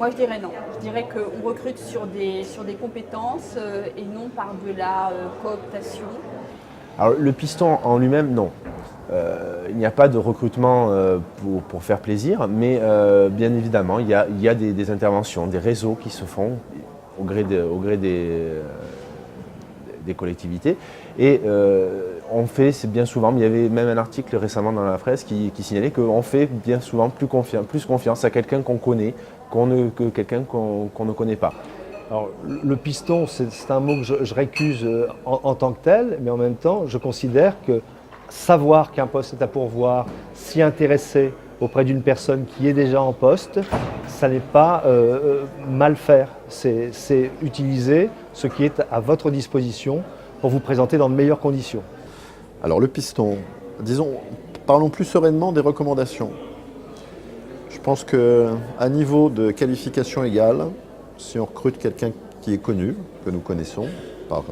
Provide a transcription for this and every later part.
Moi, je dirais non. Je dirais qu'on recrute sur des compétences et non par de la cooptation. Alors le piston en lui-même, non. Il n'y a pas de recrutement pour faire plaisir, mais bien évidemment, il y a des interventions, des réseaux qui se font au gré des collectivités. Et on fait, c'est bien souvent, il y avait même un article récemment dans la presse qui signalait qu'on fait bien souvent plus confiance à quelqu'un qu'on connaît que quelqu'un qu'on ne connaît pas. Alors, le piston, c'est un mot que je récuse en tant que tel, mais en même temps, je considère que savoir qu'un poste est à pourvoir, s'y intéresser auprès d'une personne qui est déjà en poste, ça n'est pas mal faire. C'est utiliser ce qui est à votre disposition pour vous présenter dans de meilleures conditions. Alors le piston, disons, parlons plus sereinement des recommandations. Je pense qu'à niveau de qualification égale, si on recrute quelqu'un qui est connu, que nous connaissons, par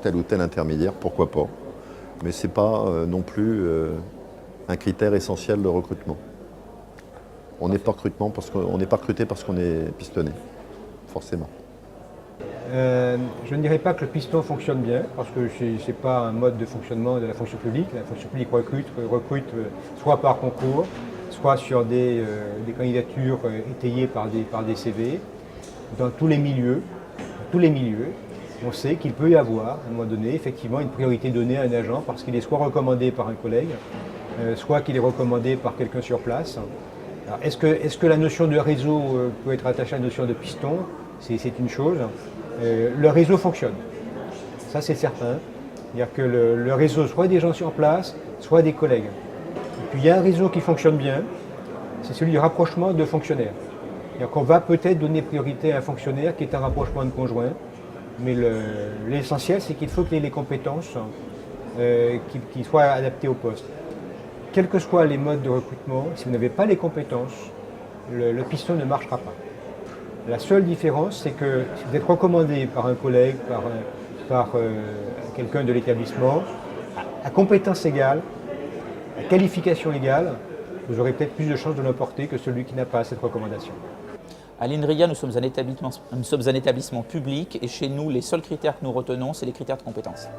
tel ou tel intermédiaire, pourquoi pas. Mais ce n'est pas non plus un critère essentiel de recrutement. On n'est pas recruté parce qu'on est pistonné, forcément. Je ne dirais pas que le piston fonctionne bien, parce que ce n'est pas un mode de fonctionnement de la fonction publique. La fonction publique recrute soit par concours, soit sur des candidatures étayées par des CV. Dans tous les milieux, on sait qu'il peut y avoir, à un moment donné, effectivement, une priorité donnée à un agent parce qu'il est soit recommandé par un collègue, soit qu'il est recommandé par quelqu'un sur place. Est-ce que la notion de réseau peut être attachée à la notion de piston? C'est une chose. Le réseau fonctionne, ça c'est certain. C'est-à-dire que le réseau, soit des gens sur place, soit des collègues. Et puis il y a un réseau qui fonctionne bien, c'est celui du rapprochement de fonctionnaires. C'est-à-dire qu'on va peut-être donner priorité à un fonctionnaire qui est un rapprochement de conjoint, mais l'essentiel c'est qu'il faut qu'il ait les compétences qui soient adaptées au poste. Quels que soient les modes de recrutement, si vous n'avez pas les compétences, le piston ne marchera pas. La seule différence, c'est que si vous êtes recommandé par un collègue, par quelqu'un de l'établissement, à compétence égale, à qualification égale, vous aurez peut-être plus de chances de l'emporter que celui qui n'a pas cette recommandation. À l'INRIA, nous sommes un établissement public et chez nous, les seuls critères que nous retenons, c'est les critères de compétence.